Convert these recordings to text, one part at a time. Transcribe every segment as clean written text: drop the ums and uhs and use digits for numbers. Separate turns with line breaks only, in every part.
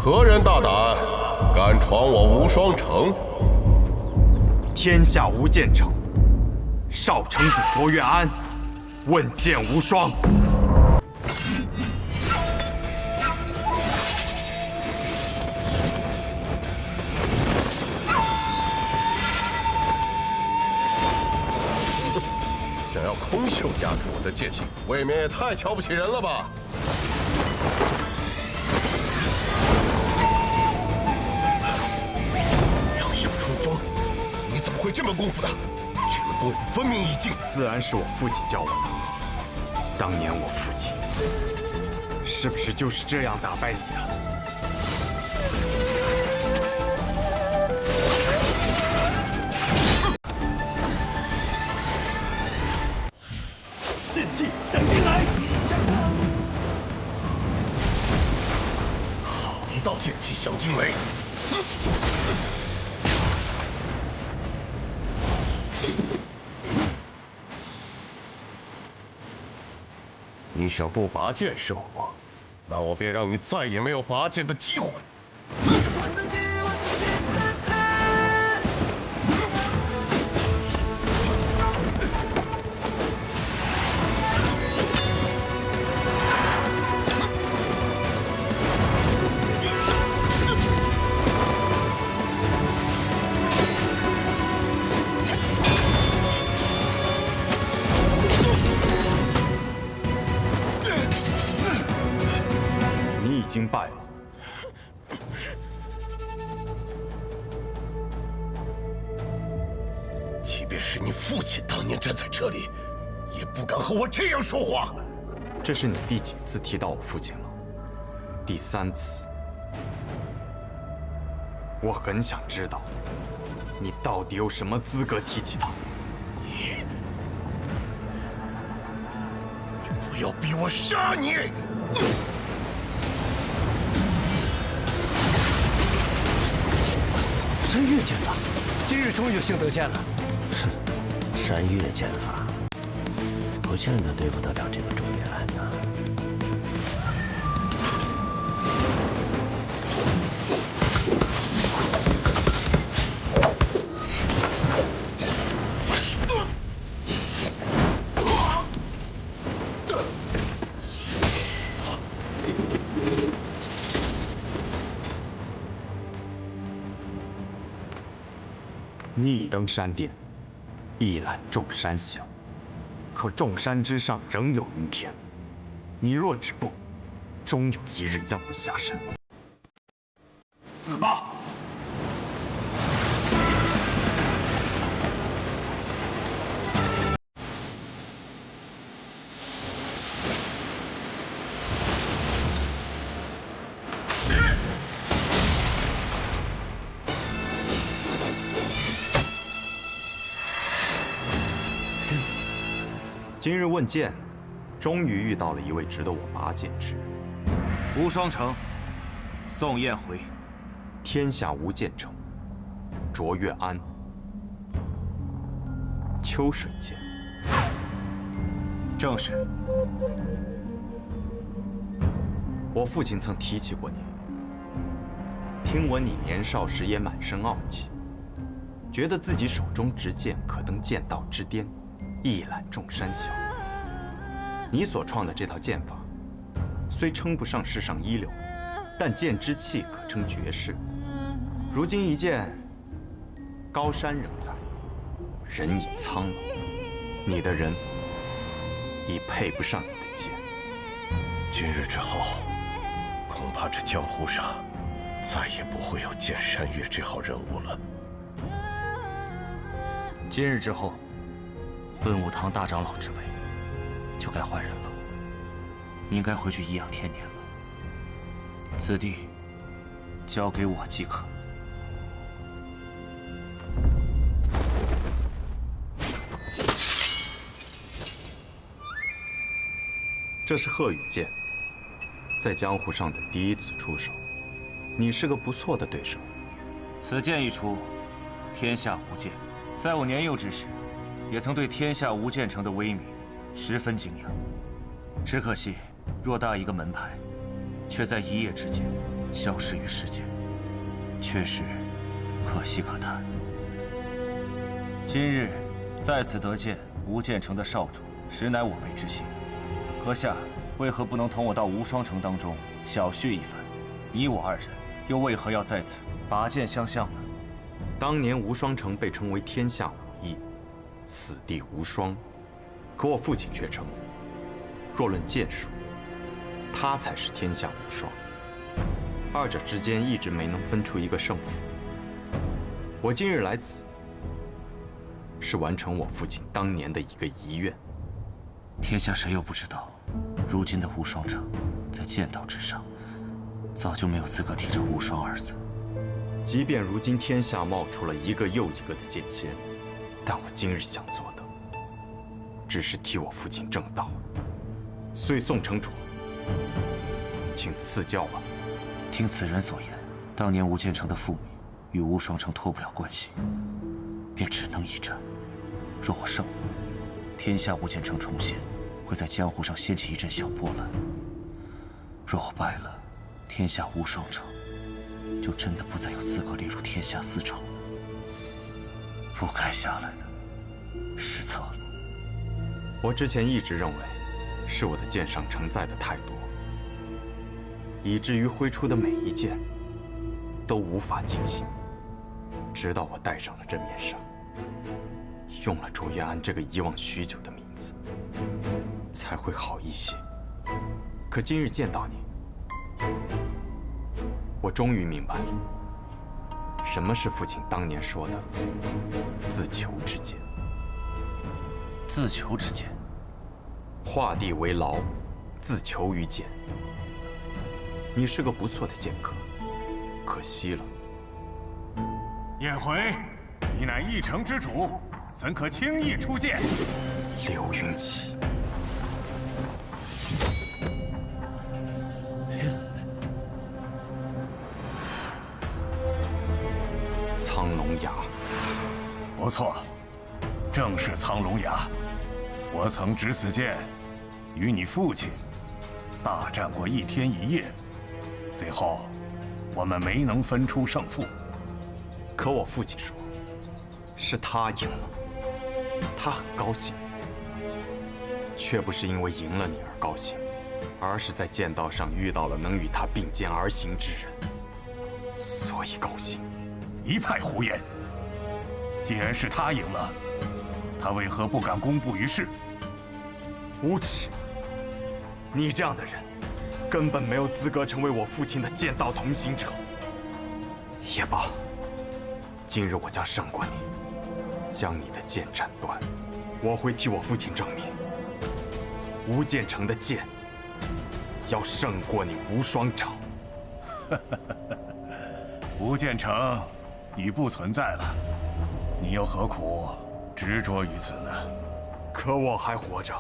何人大胆，敢闯我无双城？
天下无剑城，少城主卓越安，问剑无双。
想要空手压住我的剑气，未免也太瞧不起人了吧！杨秀春风，你怎么会这门功夫的？这门功夫分明已尽，
自然是我父亲教我的。当年我父亲是不是就是这样打败你的？
剑气响进来！
好一道剑气响惊雷！你想不拔剑胜我，那我便让你再也没有拔剑的机会。
你已经败了。
即便是你父亲当年站在这里，也不敢和我这样说话。
这是你第几次提到我父亲了？第3次。我很想知道，你到底有什么资格提起他？
你不要逼我杀你！
山岳剑法，今日终于幸得见了。
山岳剑法，不见得对付得了这个卓越安呐。
逆登山巅，一览众山小。可众山之上仍有云天，你若止步，终有一日将我下山。
死吧！
今日问剑，终于遇到了一位值得我拔剑之人。
无双城，宋燕回。
天下无剑城，卓越安，秋水剑。
正是。
我父亲曾提起过你，听闻你年少时也满身傲气，觉得自己手中执剑可登剑道之巅，一览众山小。你所创的这套剑法，虽称不上世上一流，但剑之气可称绝世。如今一剑，高山仍在，人已苍老，你的人已配不上你的剑。
今日之后，恐怕这江湖上再也不会有剑山岳这号人物了。
今日之后，顿武堂大长老之位就该换人了。你应该回去颐养天年了。此地交给我即可。
这是鹤羽剑，在江湖上的第一次出手，你是个不错的对手。
此剑一出，天下无剑。在我年幼之时，也曾对天下无剑城的威名十分敬仰。只可惜，偌大一个门派，却在一夜之间消失于世间，确实可惜可叹。今日在此得见吴建成的少主，实乃我辈之幸。阁下为何不能同我到无双城当中小叙一番？你我二人又为何要在此拔剑相向呢？
当年无双城被称为天下武艺，此地无双。可我父亲却称，若论剑术，他才是天下无双。二者之间一直没能分出一个胜负。我今日来此，是完成我父亲当年的一个遗愿。
天下谁又不知道，如今的无双城在剑道之上，早就没有资格提这无双二字。
即便如今天下冒出了一个又一个的剑仙，但我今日想做的，只是替我父亲正道。遂宋城主，请赐教吧。
听此人所言，当年吴建成的父命与无双城脱不了关系，便只能一战。若我胜了，天下吴建成重现，会在江湖上掀起一阵小波澜；若我败了，天下无双城就真的不再有资格列入天下四城了。不该下来的，失策了。
我之前一直认为，是我的剑上承载的太多，以至于挥出的每一剑都无法尽兴。直到我戴上了这面纱，用了卓越安这个遗忘许久的名字，才会好一些。可今日见到你，我终于明白了，什么是父亲当年说的自求之剑。
自求之剑，
画地为牢，自求于剑。你是个不错的剑客，可惜了。
燕回，你乃一城之主，怎可轻易出剑？
刘云奇，苍龙崖，
不错，正是苍龙崖。我曾执此剑，与你父亲大战过一天一夜，最后我们没能分出胜负。
可我父亲说，是他赢了，他很高兴，却不是因为赢了你而高兴，而是在剑道上遇到了能与他并肩而行之人，所以高兴。
一派胡言！既然是他赢了，他为何不敢公布于世？
无耻！你这样的人，根本没有资格成为我父亲的剑道同行者。也罢，今日我将胜过你，将你的剑斩断。我会替我父亲证明，吴建成的剑要胜过你无双城。
吴建成已不存在了，你又何苦执着于此呢？
可我还活着，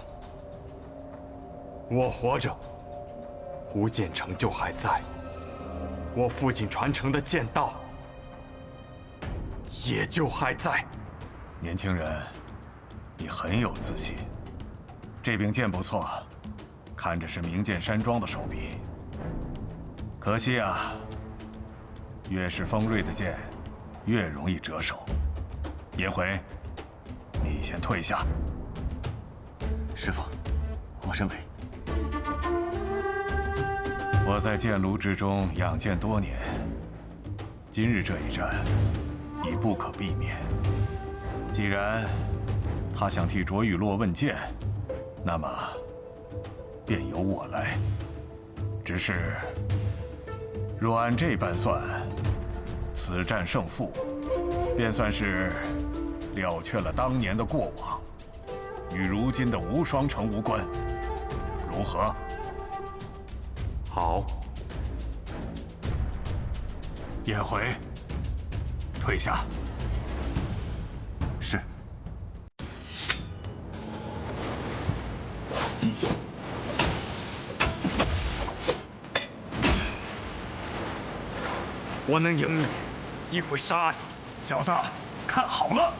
我活着，吴建成就还在，我父亲传承的剑道也就还在。
年轻人，你很有自信。这柄剑不错，看着是名剑山庄的手笔。可惜啊，越是锋锐的剑，越容易折手。颜回，你先退下。
师父，我认为，
我在剑炉之中养剑多年，今日这一战已不可避免。既然他想替卓玉洛问剑，那么便由我来。只是若按这般算，此战胜负便算是了却了当年的过往，与如今的无双城无关，如何？
好，
颜回，退下。
是。
我能赢你，亦会杀你。
小子，看好了！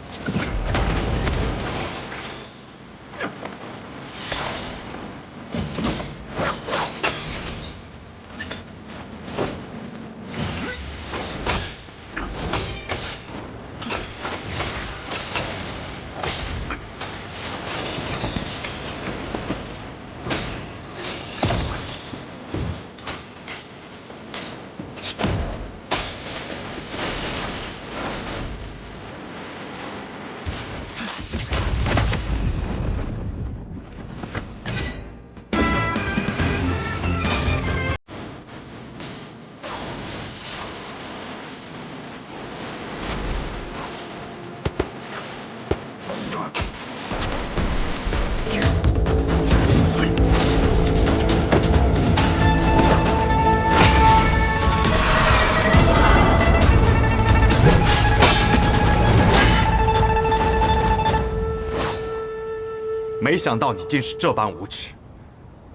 没想到你竟是这般无耻！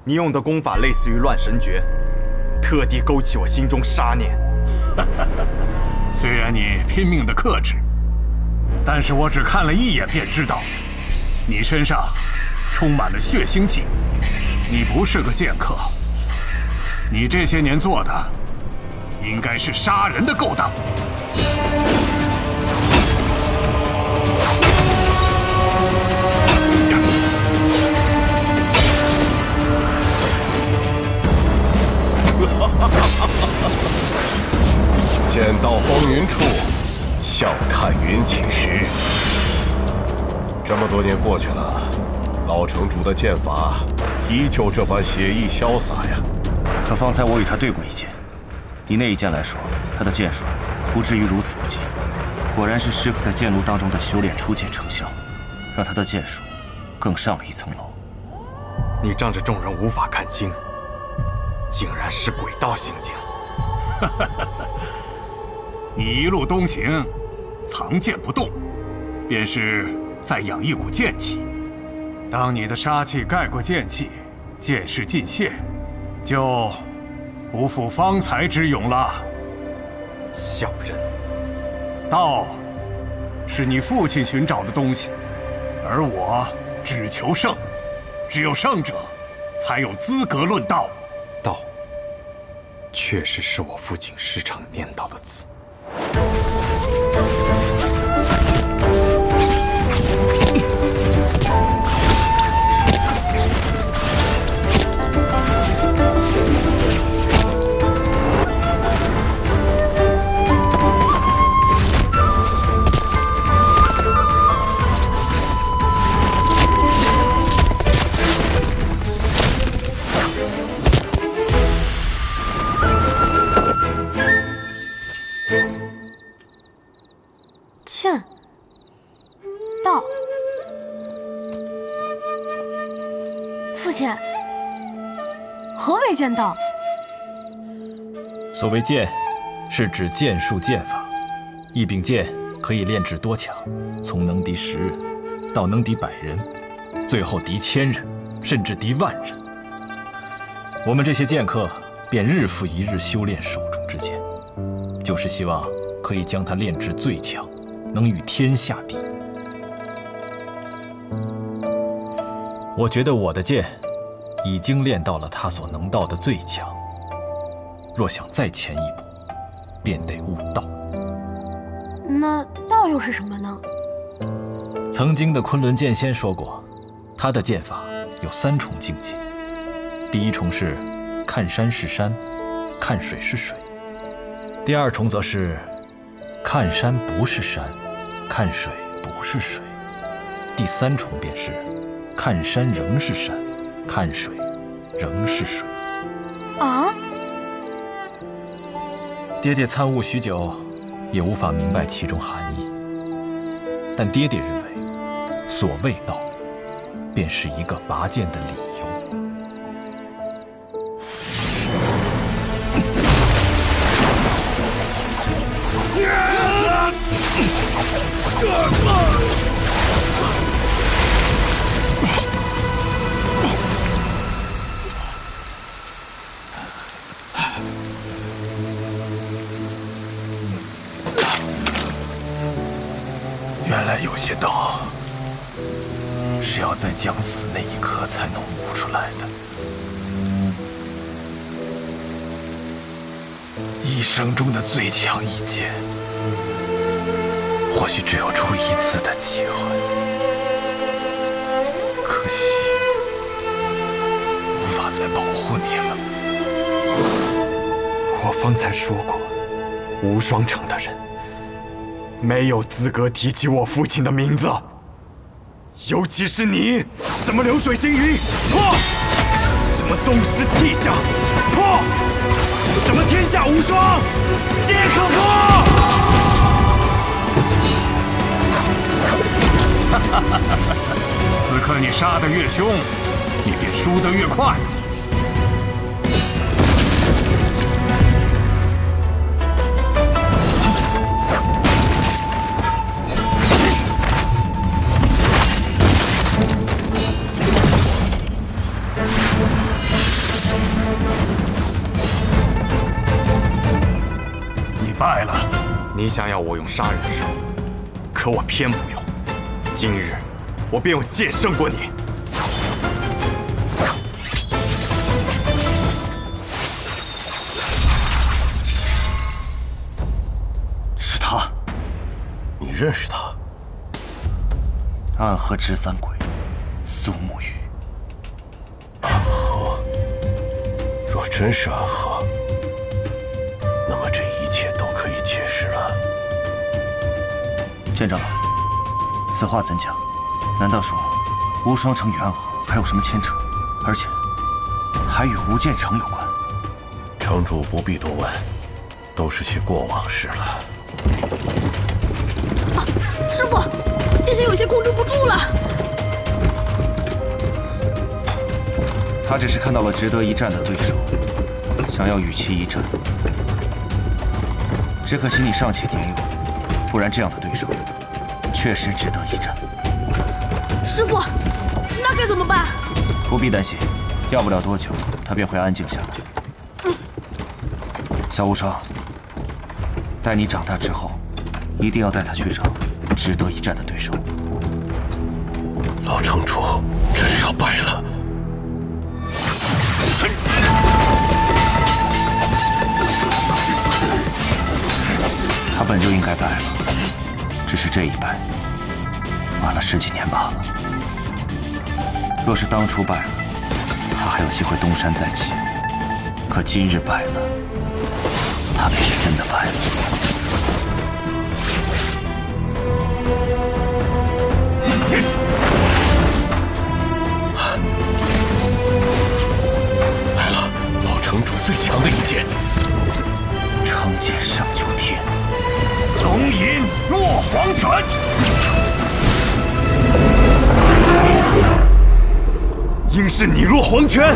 你用的功法类似于乱神诀，特地勾起我心中杀念。
虽然你拼命的克制，但是我只看了一眼便知道，你身上充满了血腥气。你不是个剑客，你这些年做的应该是杀人的勾当。
剑到风云处，笑看云起时。这么多年过去了，老城主的剑法依旧这般写意潇洒呀。
可方才我与他对过一剑，以那一剑来说，他的剑术不至于如此不济。果然是师傅在剑路当中的修炼初见成效，让他的剑术更上了一层楼。
你仗着众人无法看清，竟然是鬼道行径。
你一路东行，藏剑不动，便是在养一股剑气。当你的杀气盖过剑气，剑势尽泄，就不负方才之勇了。
小人，
道是你父亲寻找的东西，而我只求胜，只有胜者才有资格论道。
道，确实是我父亲时常念叨的字。
剑道，父亲，何为剑道？
所谓剑，是指剑术剑法。一柄剑可以炼制多强，从能敌10人，到能敌100人，最后敌1000人，甚至敌10000人。我们这些剑客便日复一日修炼手中之剑，就是希望可以将它炼至最强，能与天下敌。我觉得我的剑已经练到了他所能到的最强，若想再前一步，便得悟道。
那道又是什么呢？
曾经的昆仑剑仙说过，他的剑法有3重境界。第一重是看山是山，看水是水；第2重则是看山不是山，看水不是水；第3重便是看山仍是山，看水仍是水。
啊！
爹爹参悟许久，也无法明白其中含义。但爹爹认为，所谓道，便是一个拔剑的理由。原来有些道是要在将死那一刻才能悟出来的。一生中的最强一剑，或许只有出1次的机会。可惜，无法再保护你了。
我方才说过，无双城的人没有资格提起我父亲的名字，尤其是你，什么流水星云，破；什么宗师气象，破；什么天下无双，皆可破。
此刻你杀得越凶，你便输得越快。败了。
你想要我用杀人术，可我偏不用。今日，我便要剑胜过你。
是他，
你认识他？
暗河执三鬼，苏沐雨。
暗河，若真是暗河，那么这一切都可以解释了。
剑长老，此话怎讲？难道说无双城与暗河还有什么牵扯？而且还与无剑城有关？
城主不必多问，都是些过往事了。
啊，师傅，剑仙有些控制不住了。
他只是看到了值得一战的对手，想要与其一战。只可惜你尚且年幼，不然这样的对手，确实值得一战。
师傅，那该怎么办？
不必担心，要不了多久，他便会安静下来。小无双，待你长大之后，一定要带他去找值得一战的对手。
老城主，这是要败了。
他本就应该败了，只是这一败，晚了10几年罢了。若是当初败了，他还有机会东山再起。可今日败了，他便是真的败了。
来了，老城主最强的一剑，
成剑上九天，
龙吟落黄泉。
应是你落黄泉。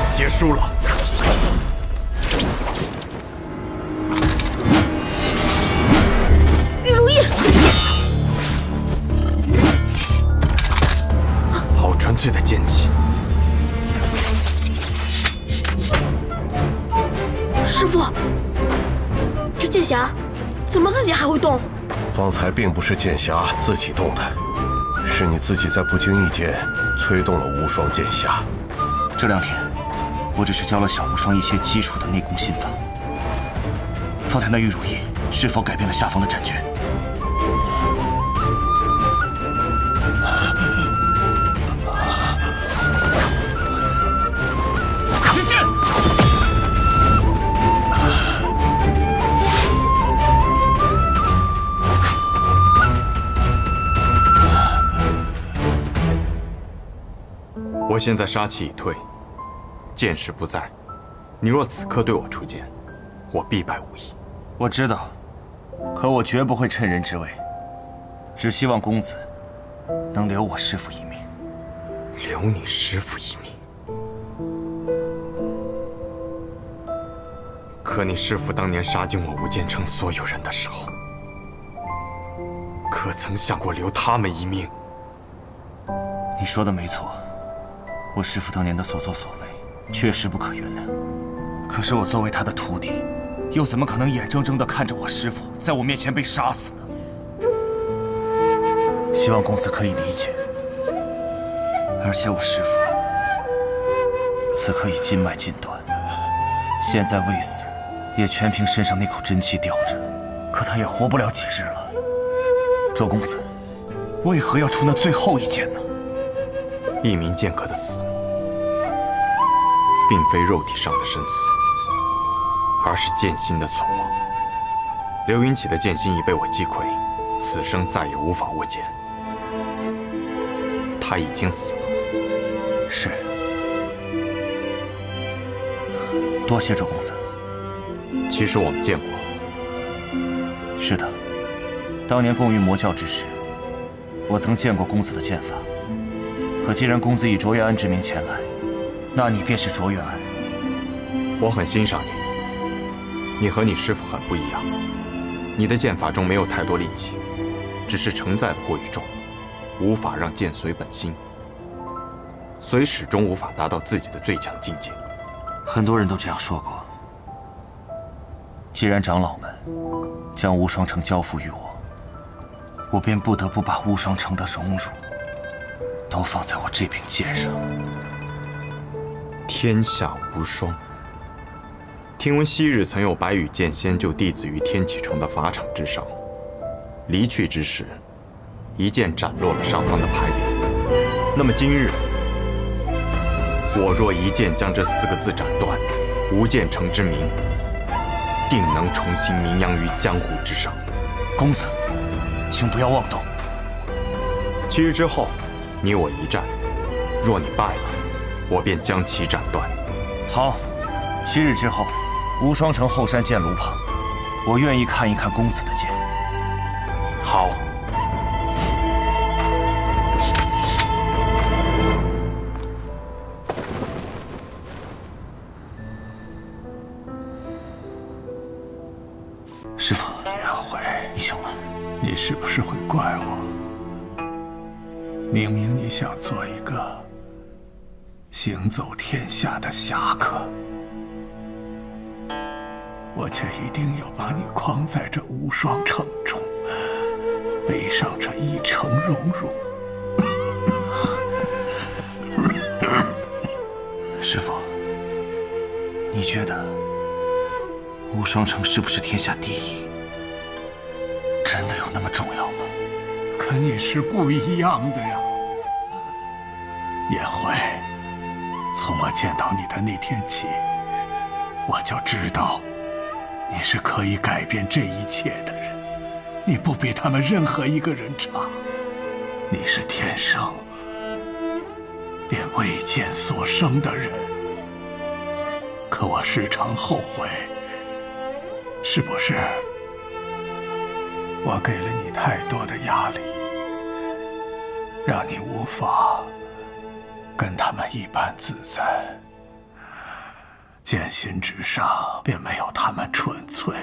结束了。
玉如意，
好纯粹的剑气。
师傅，这剑匣怎么自己还会动？
方才并不是剑匣自己动的，是你自己在不经意间催动了无双剑匣。
这2天，我只是教了小无双一些基础的内功心法。方才那玉如意是否改变了下方的战局？使剑！
我现在杀气已退，剑势不在。你若此刻对我出剑，我必败无疑。
我知道，可我绝不会趁人之危，只希望公子能留我师父一命。
留你师父一命？可你师父当年杀尽我无剑城所有人的时候，可曾想过留他们一命？
你说的没错，我师父当年的所作所为确实不可原谅。可是我作为他的徒弟，又怎么可能眼睁睁地看着我师父在我面前被杀死呢？希望公子可以理解。而且我师父此刻已筋脉尽断，现在未死，也全凭身上那口真气吊着，可他也活不了几日了。周公子，为何要出那最后一剑呢？
一名剑客的死，并非肉体上的生死，而是剑心的存亡。刘云起的剑心已被我击溃，此生再也无法握剑。他已经死了。
是。多谢周公子。
其实我们见过。
是的，当年共于魔教之时，我曾见过公子的剑法。可既然公子以卓越安之名前来，那你便是卓越安。
我很欣赏你，你和你师父很不一样。你的剑法中没有太多力气，只是承载的过于重，无法让剑随本心，所以始终无法达到自己的最强境界。
很多人都这样说过。既然长老们将无双城交付于我，我便不得不把无双城的荣辱都放在我这柄剑上。
天下无双。听闻昔日曾有白羽剑仙就弟子于天启城的法场之上，离去之时，一剑斩落了上方的牌匾。那么今日，我若一剑将这4个字斩断，无剑城之名，定能重新名扬于江湖之上。
公子，请不要妄动。
7日之后，你我一战，若你败了，我便将其斩断。
好，7日之后，无双城后山剑炉旁，我愿意看一看公子的剑。
好。
师傅，
颜回，
你醒了。
你是不是会怪我？明明你想做一个行走天下的侠客，我却一定要把你框在这无双城中，背上这一城荣辱。
师傅，你觉得无双城是不是天下第一？真的有那么重要吗？
可你是不一样的呀，颜回。从我见到你的那天起，我就知道你是可以改变这一切的人。你不比他们任何一个人差，你是天生便为剑所生的人。可我时常后悔，是不是我给了你太多的压力，让你无法跟他们一般自在？剑心之上便没有他们纯粹。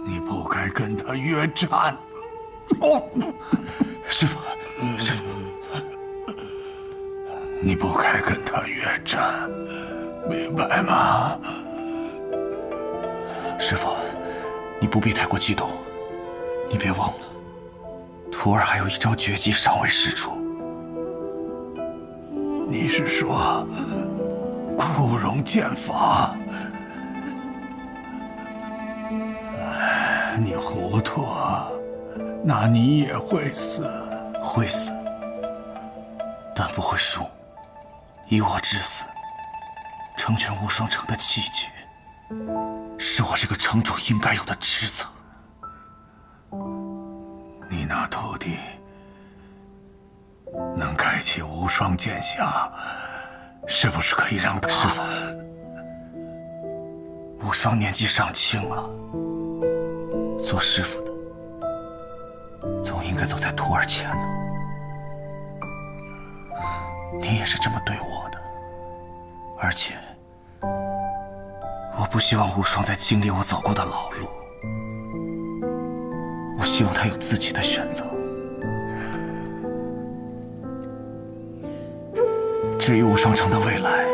你不该跟他约战。
师父，师父，
你不该跟他约战，明白吗？
师父，你不必太过激动。你别忘了，徒儿还有一招绝技尚未施出。
你是说枯荣剑法？你糊涂啊！那你也会死。
会死，但不会输。以我之死，成全无双城的气节，是我这个城主应该有的职责。
你那徒弟能开启无双剑匣，是不是可以让他？
师父，无双年纪尚轻啊，做师父的总应该走在徒儿前呢。你也是这么对我的，而且我不希望无双再经历我走过的老路，我希望他有自己的选择。至于无双城的未来，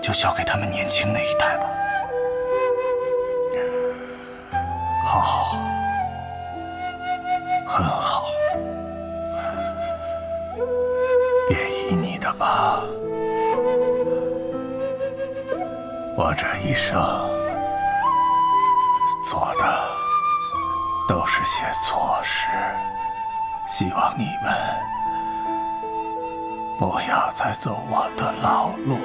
就交给他们年轻那一代吧。
好，很好，便依你的吧。我这一生做的都是些错事，希望你们不要再走我的老路。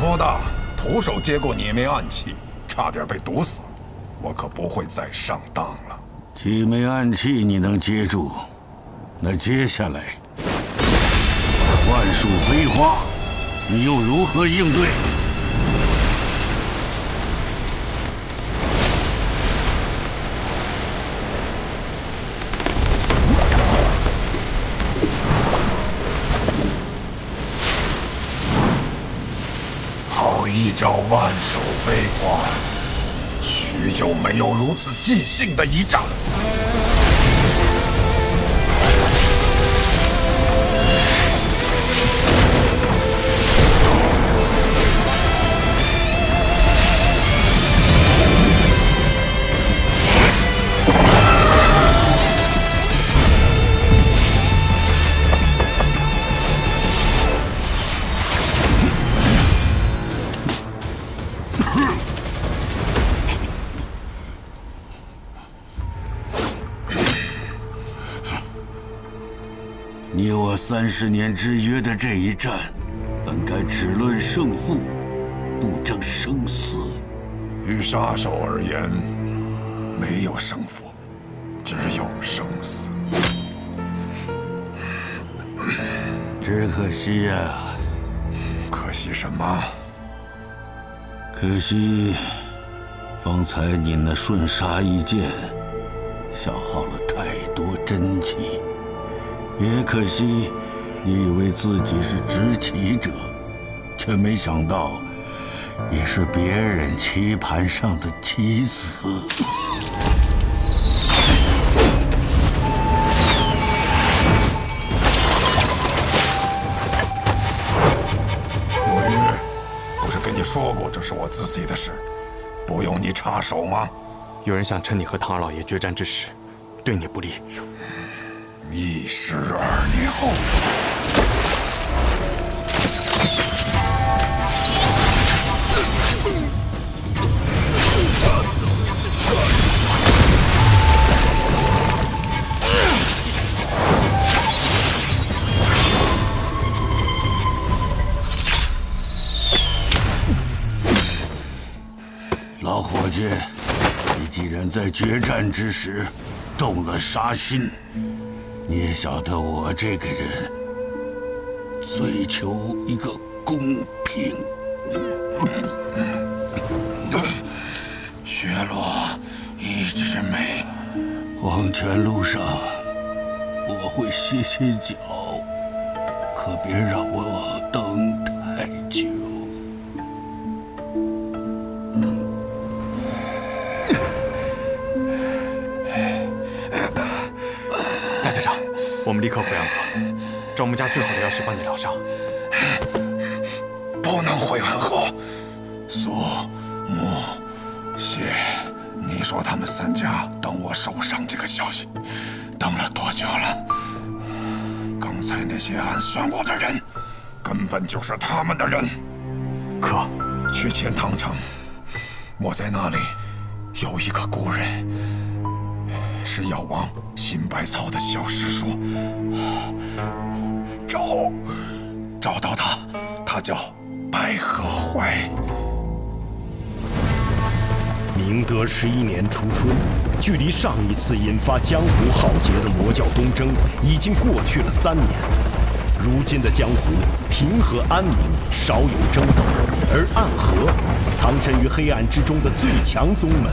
说的，徒手接过你枚暗器，差点被毒死，我可不会再上当了。
几枚暗器你能接住，那接下来万树飞花，你又如何应对？
好一招万手飞花，许久没有如此尽兴的一战。
你我30年之约的这一战，本该只论胜负，不争生死。
于杀手而言，没有胜负，只有生死。
只可惜呀，
可惜什么？
可惜，方才你那瞬杀一剑，消耗了太多真气。也可惜，你以为自己是执棋者，却没想到，也是别人棋盘上的棋子。
墨玉，不是跟你说过这是我自己的事，不用你插手吗？
有人想趁你和唐二老爷决战之时，对你不利。
一石二鸟。
老伙计，你既然在决战之时动了杀心，你也晓得我这个人追求一个公平。
雪落一枝梅，
黄泉路上我会歇歇脚，可别让我等太久。
大家长，我们立刻回安河，找我们家最好的药师帮你疗伤。
不能回安河。苏、木、谢，你说他们3家等我受伤这个消息，等了多久了？刚才那些暗算我的人，根本就是他们的人。
可
去钱塘城，我在那里有一个故人，是药王辛百草的小师叔。找到他，他叫白鹤怀。
明德11年初春，距离上一次引发江湖浩劫的魔教东征已经过去了3年。如今的江湖平和安宁，少有争斗，而暗河藏身于黑暗之中的最强宗门，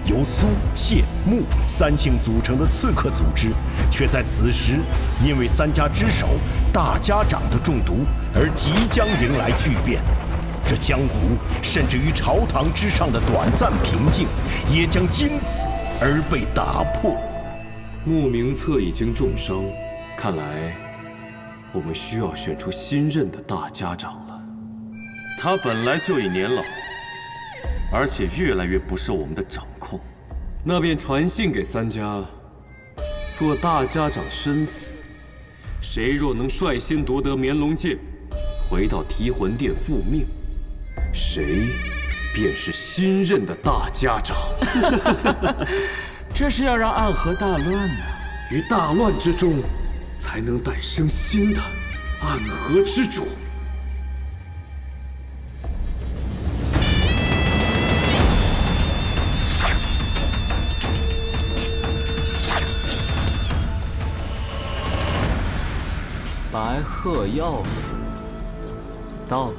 由苏、谢、穆3姓组成的刺客组织，却在此时因为3家之首大家长的中毒而即将迎来巨变。这江湖甚至于朝堂之上的短暂平静，也将因此而被打破。
穆名策已经重伤，看来我们需要选出新任的大家长了。他本来就已年老，而且越来越不受我们的掌控。那便传信给3家，若大家长身死，谁若能率先夺得绵龙剑，回到提魂殿复命，谁便是新任的大家长。
这是要让暗河大乱呢。
于大乱之中，才能诞生新的暗河之主。
特药府到了。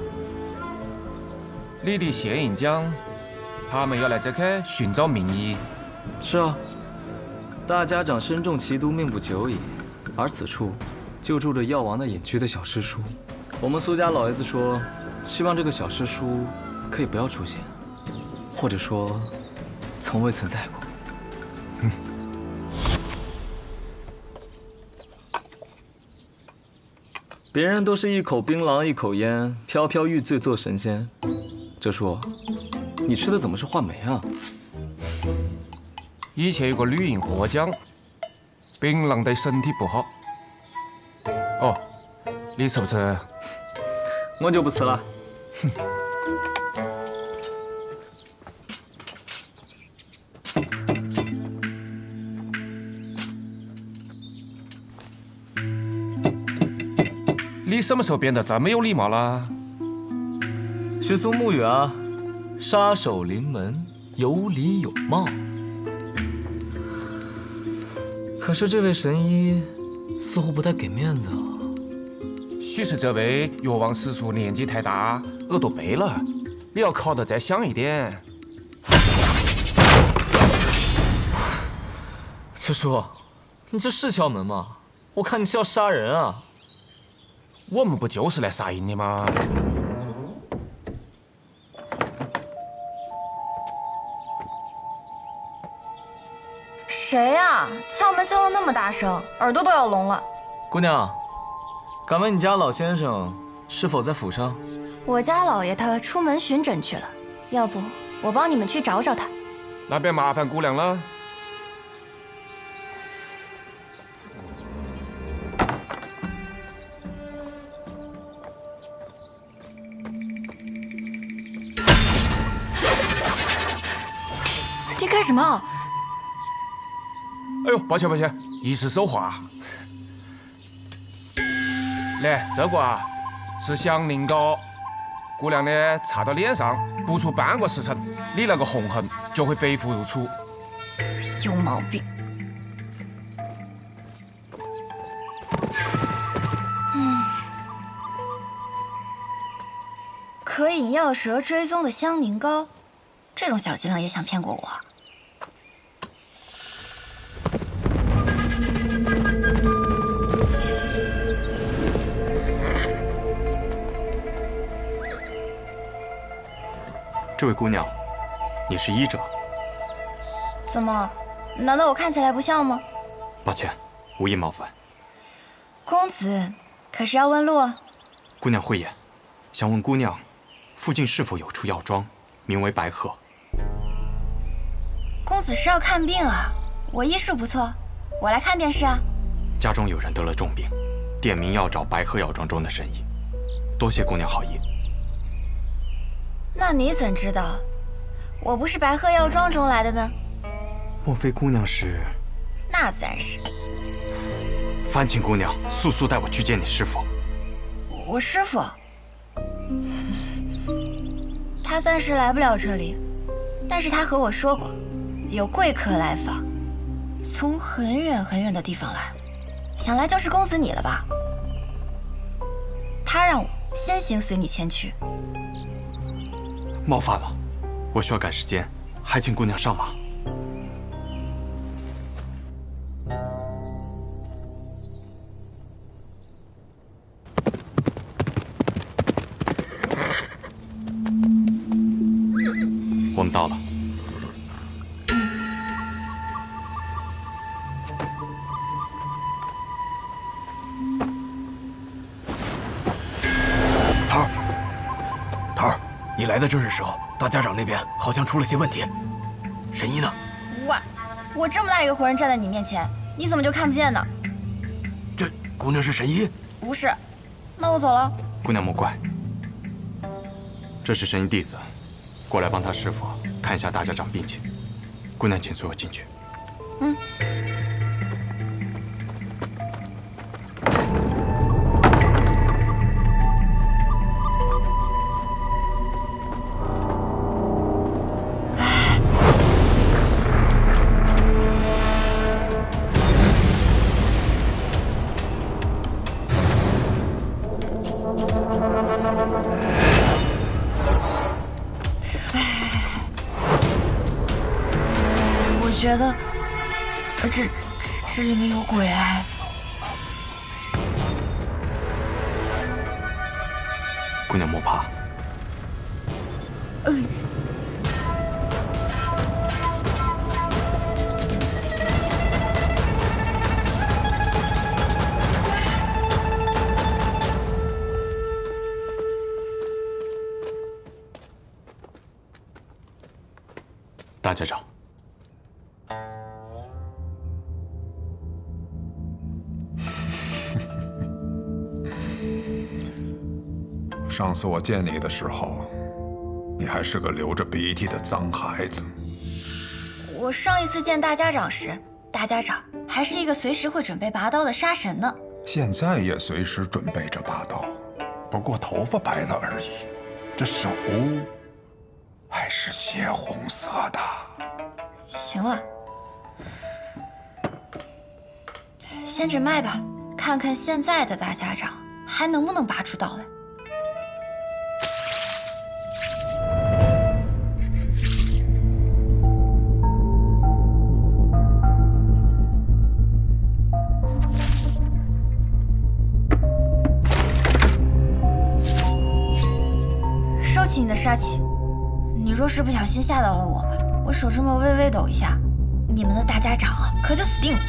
你的县尹讲，他们要来这里寻找名医。
是啊，大家长身中奇毒，命不久矣。而此处就住着药王的隐居的小师叔。我们苏家老爷子说，希望这个小师叔可以不要出现，或者说，从未存在过。别人都是一口槟榔一口烟，飘飘欲醉做神仙。哲叔，你吃的怎么是话梅啊？
以前有个女人和我讲，槟榔对身体不好。哦，你是不是？
我就不吃了。哼。
你什么时候变得这么有礼貌了？
学苏沐雨啊，杀手临门，有礼有貌。可是这位神医似乎不太给面子啊。
许是这位药王师叔年纪太大，耳朵背了，你要考得再响一点。
哲叔，你这是敲门吗？我看你是要杀人啊！
我们不就是来杀人的吗？
谁呀？敲门敲得那么大声，耳朵都要聋了。
姑娘，敢问你家老先生是否在府上？
我家老爷他出门巡诊去了，要不我帮你们去找找他。
那便麻烦姑娘了。
你干什么？
哎呦，抱歉抱歉，一时手滑。来，这个啊是祥宁膏，姑娘呢擦到脸上，不出半个时辰，你那个红痕就会恢复如初。
有毛病。可引药蛇追踪的香凝膏，这种小伎俩也想骗过我？
这位姑娘，你是医者？
怎么？难道我看起来不像吗？
抱歉，无意冒犯。
公子，可是要问路啊？
姑娘慧眼，想问姑娘，附近是否有处药庄，名为白鹤？
公子是要看病啊？我医术不错，我来看便是啊。
家中有人得了重病，点名要找白鹤药庄中的神医，多谢姑娘好意。
那你怎知道我不是白鹤药庄中来的呢？
莫非姑娘是？
那自然是。
烦请姑娘速速带我去见你师父。
我师父，他暂时来不了这里，但是他和我说过，有贵客来访，从很远很远的地方来，想来就是公子你了吧？他让我先行随你前去。
冒犯了，我需要赶时间，还请姑娘上马。我们到了。
头儿，你来的正是时候。大家长那边好像出了些问题，神医呢？
我这么大一个活人站在你面前，你怎么就看不见呢？
这姑娘是神医？
不是，那我走了。
姑娘莫怪，这是神医弟子，过来帮他师傅看一下大家长病情。姑娘，请随我进去。
嗯。觉得这里面有鬼哎。
姑娘莫怕。大家长，
上次我见你的时候，你还是个流着鼻涕的脏孩子。
我上一次见大家长时，大家长还是一个随时会准备拔刀的杀神呢。
现在也随时准备着拔刀，不过头发白了而已，这手还是血红色的。
行了，先诊脉吧，看看现在的大家长还能不能拔出刀来。收起你的杀气，你若是不小心吓到了我，我手这么微微抖一下，你们的大家长啊可就死定了。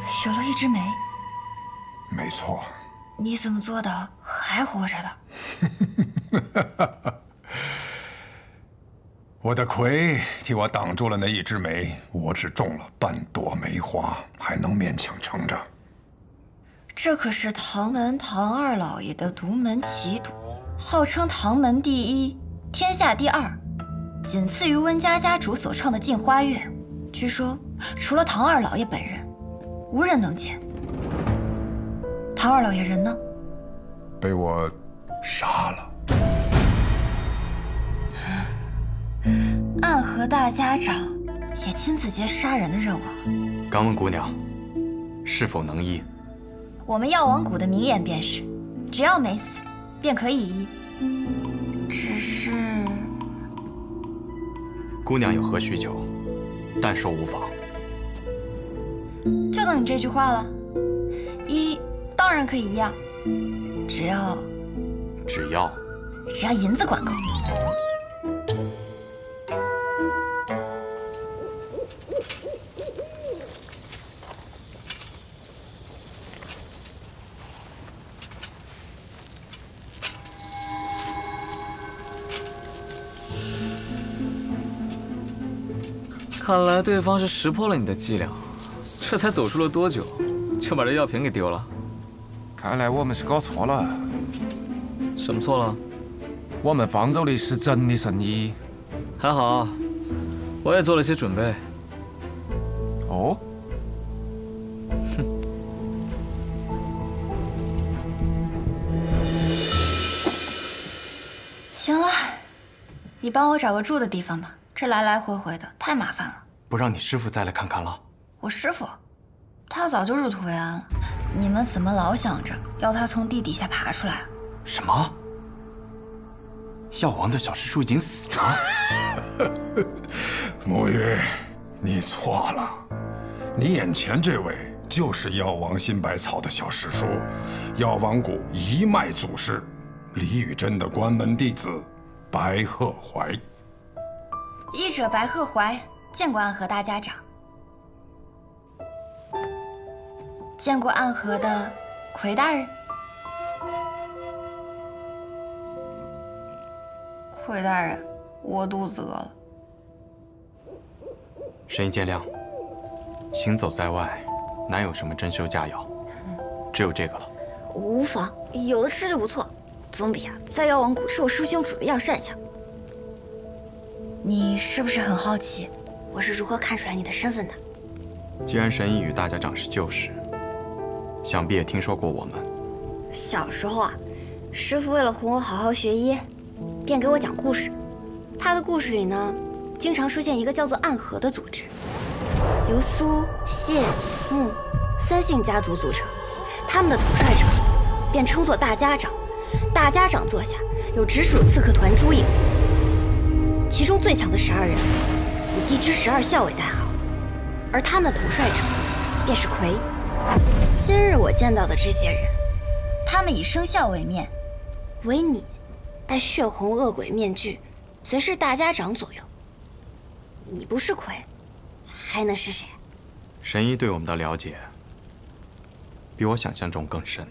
许了一枝梅。
没错。
你怎么做的还活着的？
我的魁替我挡住了那一枝梅，我只种了半朵梅花，还能勉强撑着。
这可是唐门唐二老爷的独门奇毒，号称唐门第一，天下第二，仅次于温家家主所创的镜花月。据说除了唐二老爷本人，无人能见。唐二老爷人呢？
被我杀了。
暗河大家长也亲自接杀人的任务。
敢问姑娘，是否能医？
我们药王谷的名言便是：只要没死，便可以医。只是，
姑娘有何需求，但说无妨。
就等你这句话了。医当然可以医啊，只要银子管够。
看来对方是识破了你的伎俩，这才走出了多久，就把这药瓶给丢了。
看来我们是搞错了。
什么错了？
我们方舟里是真的圣医。
还好，我也做了些准备。
哦。
哼。
行了，你帮我找个住的地方吧。这来来回回的太麻烦了，
不让你师傅再来看看了？
我师傅，他早就入土为安了。你们怎么老想着要他从地底下爬出来？
什么？药王的小师叔已经死了？
沐玉，你错了，你眼前这位就是药王新百草的小师叔，药王谷一脉祖师，李宇珍的关门弟子白鹤怀。
医者白鹤怀，见过暗河大家长。见过暗河的魁大人。魁大人，我肚子饿了。
神医见谅，行走在外，难有什么珍馐佳肴，只有这个了。
无妨，有的吃就不错，总比在药王谷吃我师兄煮的药膳强。你是不是很好奇，我是如何看出来你的身份的？
既然神医与大家长是旧识，想必也听说过我们。
小时候师父为了哄我好好学医，便给我讲故事。他的故事里呢，经常出现一个叫做暗河的组织。
由苏、谢、穆3姓家族组成，他们的统帅者便称作大家长。大家长座下有直属刺客团诸营，其中最强的12人以地支12校为代号，而他们的统帅者便是魁。今日我见到的这些人，
他们以生肖为面，
唯你戴血红恶鬼面具，随侍大家长左右。你不是魁，还能是谁？
神医对我们的了解，比我想象中更深。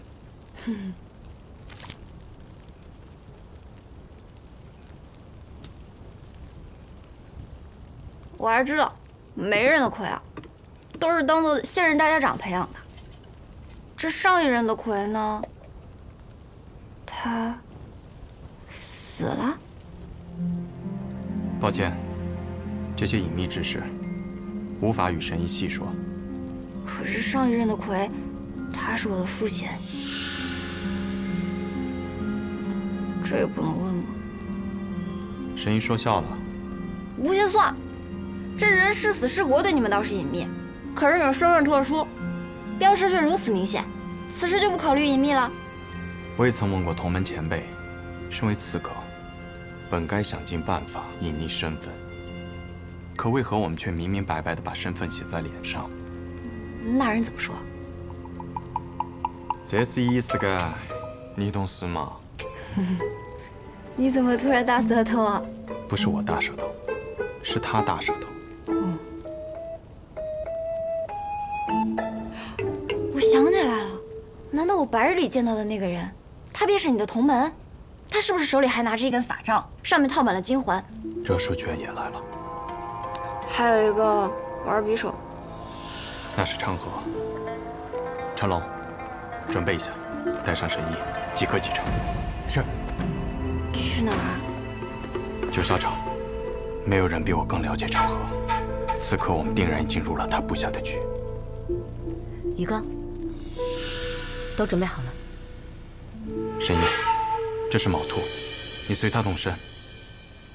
我还知道，每人的魁啊，都是当做现任大家长培养的。这上一任的魁呢，他死了。
抱歉，这些隐秘之事无法与神医细说。
可是上一任的魁，他是我的父亲，这也不能问吗？
神医说笑了。
不信算。这人是死是活对你们倒是隐秘，可是你身份特殊，标识却如此明显，此时就不考虑隐秘了。
我也曾问过同门前辈，身为刺客，本该想尽办法隐匿身份，可为何我们却明明白白地把身份写在脸上？
那人怎么说？
这是意思个，你懂事吗？
你怎么突然大舌头啊？
不是我大舌头，是他大舌头。
我想起来了，难道我白日里见到的那个人，他便是你的同门？他是不是手里还拿着一根法杖，上面套满了金环？
这书居然也来了。
还有一个玩匕首，
那是昌河。陈龙，准备一下，带上神医，即刻启程。
是。
去哪儿啊？
九霄城，没有人比我更了解昌河。此刻我们定然已经入了他布下的局。
宇哥，都准备好了。
神医，这是卯兔，你随他动身，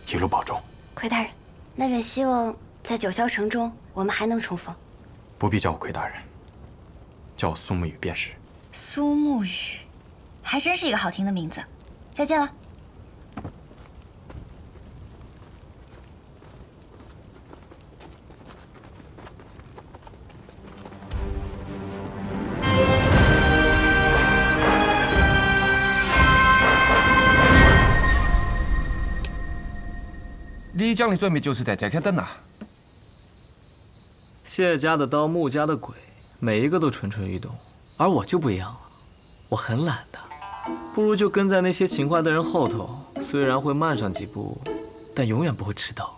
一路保重。
魁大人，那便希望在九霄城中我们还能重逢。
不必叫我魁大人，叫我苏沐雨便是。
苏沐雨，还真是一个好听的名字。再见了。
你讲的准备就是在这开等啊？
谢家的刀，穆家的鬼，每一个都蠢蠢欲动，而我就不一样了，我很懒的，不如就跟在那些勤快的人后头，虽然会慢上几步，但永远不会迟到。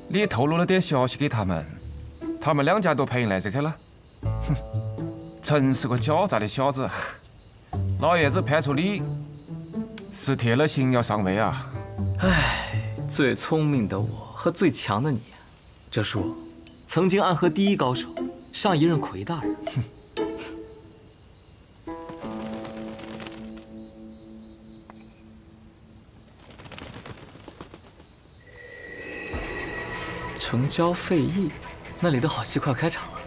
你也透露了点消息给他们，他们2家都配应来这开了。哼，真是个狡诈的小子！老爷子派出你，是铁了心要上位啊！
唉，最聪明的我和最强的你，这是我曾经暗河第1高手，上一任魁大人。城郊废驿，那里的好戏快开场了。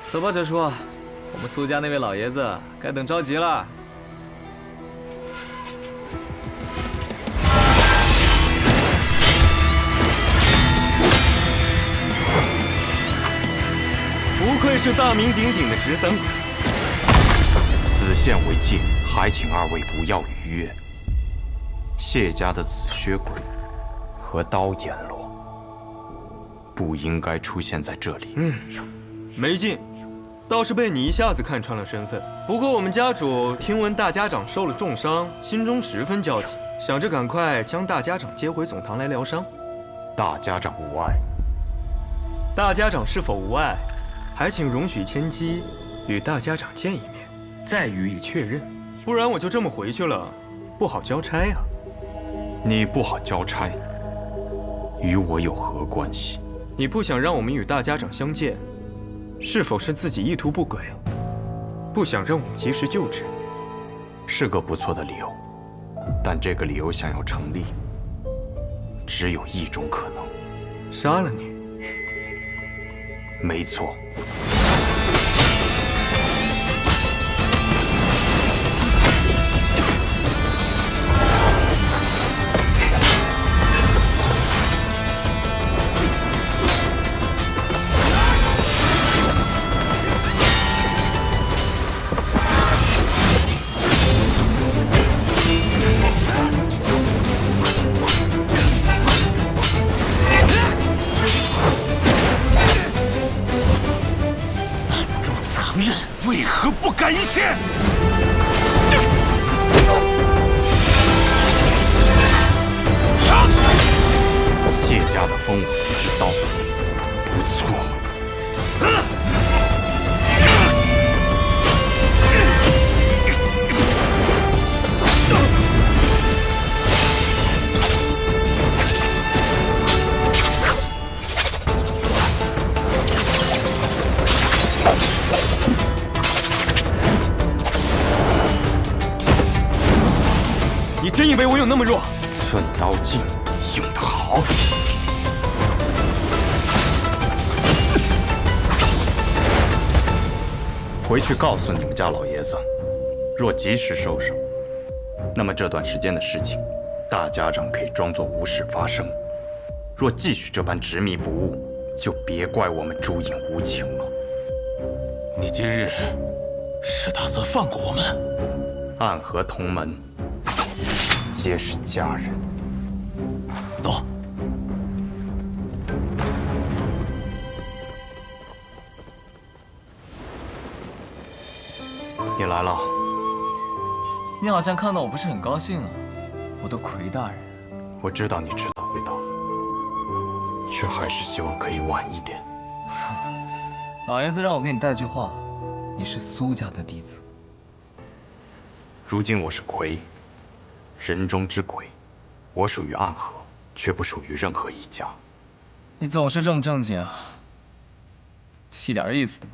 走吧，哲叔，我们苏家那位老爷子该等着急了。
不愧是大名鼎鼎的直三鬼，此线为界，还请2位不要逾越。谢家的紫靴鬼和刀阎罗不应该出现在这里。
没劲，倒是被你一下子看穿了身份。不过我们家主听闻大家长受了重伤，心中十分焦急，想着赶快将大家长接回总堂来疗伤。
大家长无碍。
大家长是否无碍？还请容许千机与大家长见一面，再予以确认。不然我就这么回去了，不好交差啊。
你不好交差，与我有何关系？
你不想让我们与大家长相见，是否是自己意图不轨？不想让我们及时救治？
是个不错的理由，但这个理由想要成立，只有一种可能。
杀了你？
没错。
为何不敢一献？
谢家的风舞之刀，不错，死！
你真以为我有那么弱？
寸刀劲，用得好。回去告诉你们家老爷子，若及时收手，那么这段时间的事情，大家长可以装作无事发生；若继续这般执迷不悟，就别怪我们朱隐无情了。
你今日是打算放过我们？
暗河同门，皆是家人。
走。
你来了。
你好像看到我不是很高兴啊，我的魁大人。
我知道你知道会到，却还是希望可以晚一点。
老爷子让我给你带句话，你是苏家的弟子。
如今我是魁，人中之魁，我属于暗河，却不属于任何一家。
你总是这么正经啊，细点意思都没。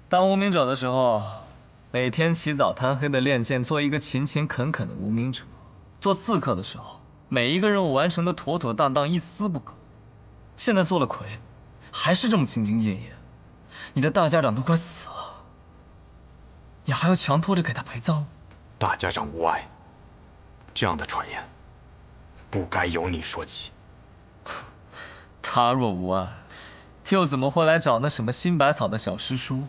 当无名者的时候，每天起早贪黑的练剑，做一个勤勤恳恳的无名者；做刺客的时候，每一个任务完成的妥妥当当，一丝不苟。现在做了魁，还是这么兢兢业业。你的大家长都快死了，你还要强迫着给他陪葬？
大家长无碍，这样的传言，不该由你说起。
他若无碍，又怎么会来找那什么新百草的小师叔？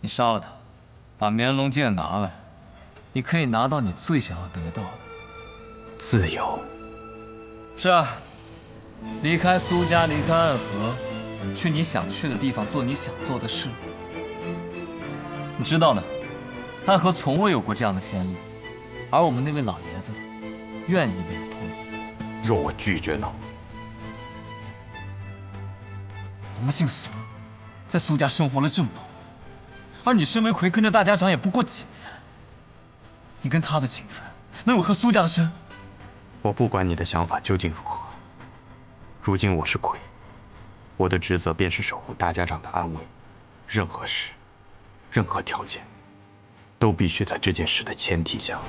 你杀了他，把绵龙剑拿来，你可以拿到你最想要得到的
自由。
是啊，离开苏家，离开暗河，去你想去的地方，做你想做的事。你知道呢，暗河从未有过这样的先例，而我们那位老爷子愿意为你铺路。
若我拒绝呢？
咱们姓苏，在苏家生活了这么多年，而你身为魁，跟着大家长也不过几年。你跟他的情分，能有和苏家的深？
我不管你的想法究竟如何，如今我是魁，我的职责便是守护大家长的安危。任何事，任何条件，都必须在这件事的前提下。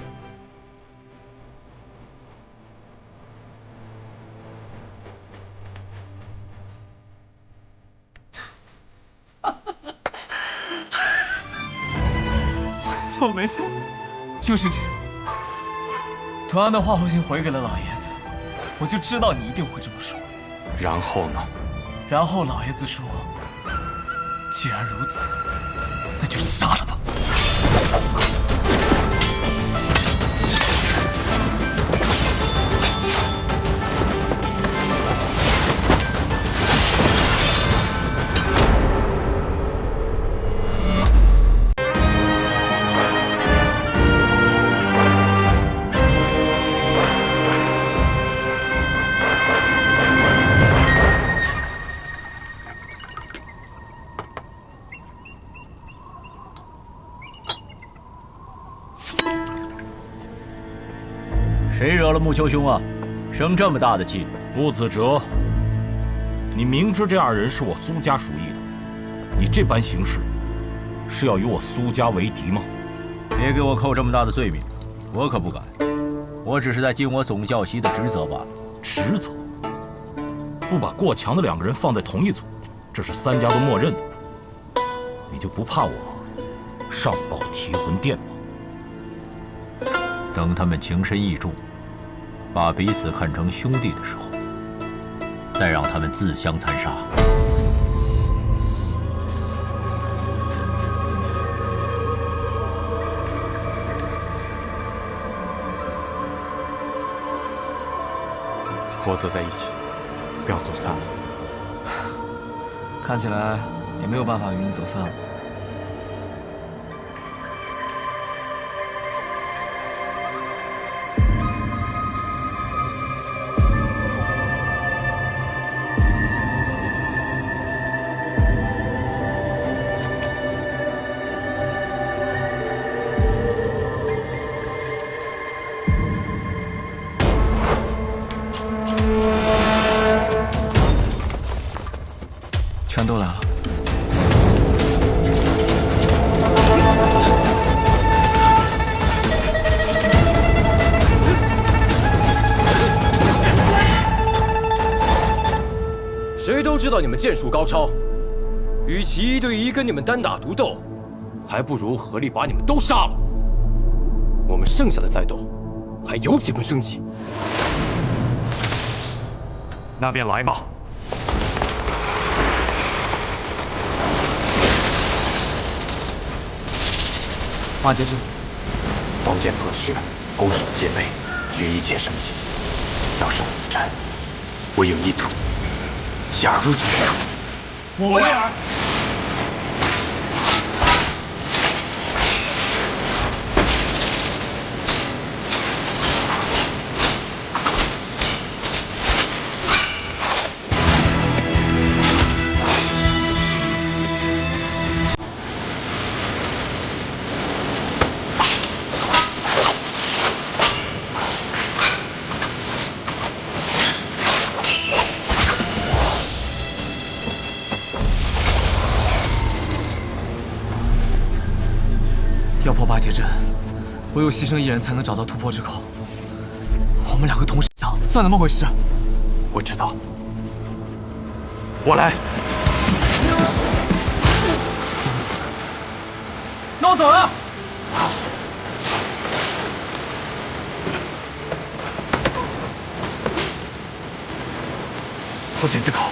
错没错，就是这样。同样的话我已经回给了老爷子，我就知道你一定会这么说。
然后呢？
然后老爷子说，既然如此，那就杀了吧。
谁惹了木秋兄啊？生这么大的气！
木子哲，你明知这二人是我苏家属意的，你这般行事，是要与我苏家为敌吗？
别给我扣这么大的罪名，我可不敢。我只是在尽我总教习的职责罢了。
职责。不把过强的2个人放在同一组，这是3家都默认的。你就不怕我上报提魂殿吗？
等他们情深意重，把彼此看成兄弟的时候，再让他们自相残杀。
合作在一起，不要走散了。
看起来也没有办法与你走散了。全都来了。
谁都知道你们剑术高超，与其1对1跟你们单打独斗，还不如合力把你们都杀了。我们剩下的再斗，还有几分生机。
那便来吧。
八节制，
刀剑合十，攻守戒备，举一切生机。要胜此战，唯有一途，雅如举手。
我为尔。
要破八节阵，唯有牺牲一人才能找到突破之口。我们2个同时抢，算怎么回事？
我知道，我来。
那我走了。
破剑之口。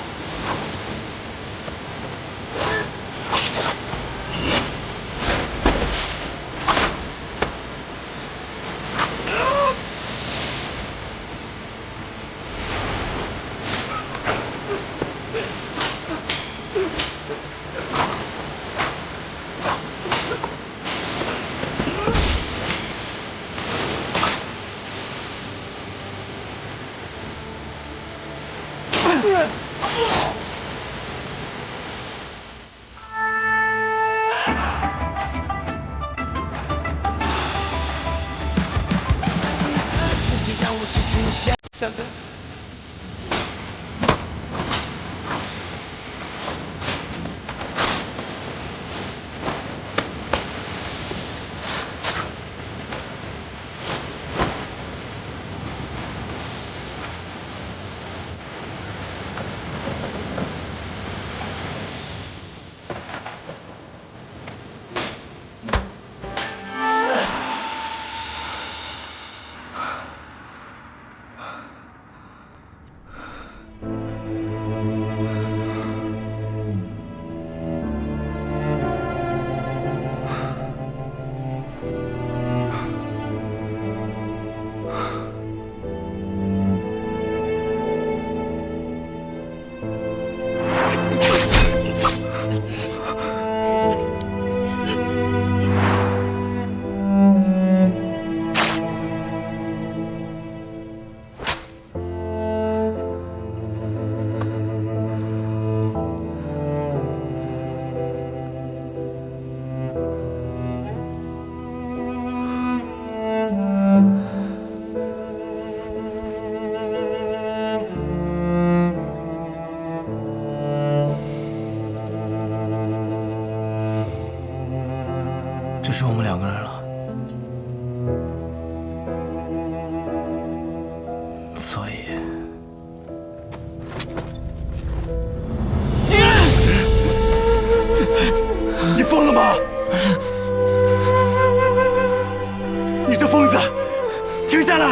停下来！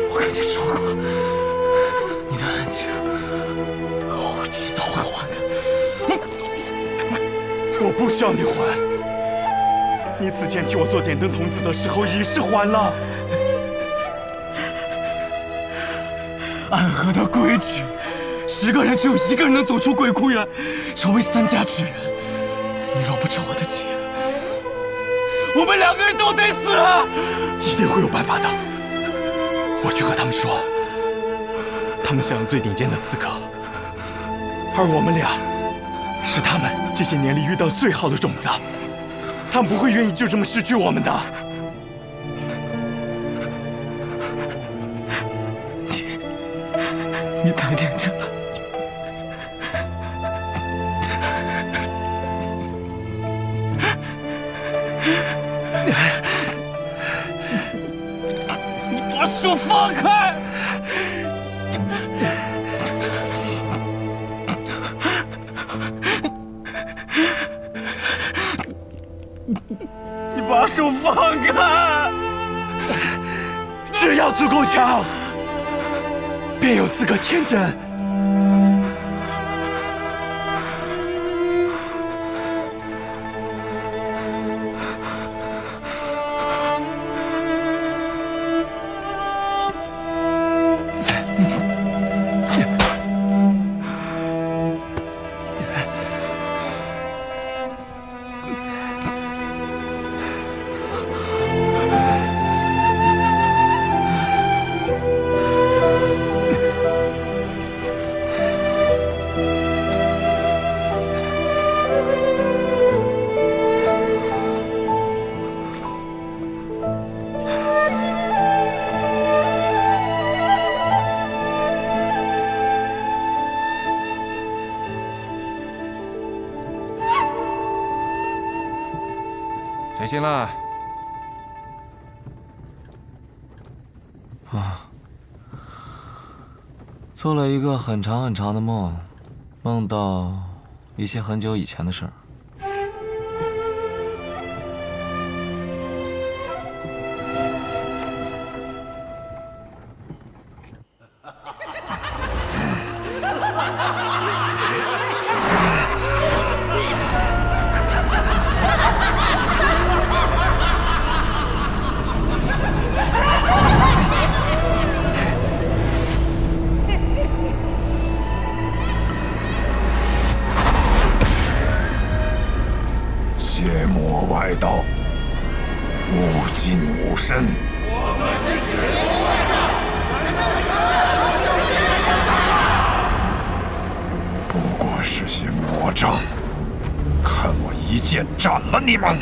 我跟你说过，你的恩情，我迟早会还的。
我不需要你还，你此前替我做点灯童子的时候已是还了。
暗河的规矩，10个人只有1个人能走出鬼窟园，成为3家之人。你若不成我的情，我们2个人都得死！
一定会有办法的。我去和他们说，他们享有最顶尖的刺客，而我们俩是他们这些年里遇到最好的种子，他们不会愿意就这么失去我们的。
你淡定着。你把手放开！你把手放开！
只要足够强，便有资格天真。谁醒了？
做了一个很长很长的梦，梦到一些很久以前的事儿。
邪魔外道，无尽无身。
我们是邪魔外道，
不过是些魔障，看我一剑斩了你们！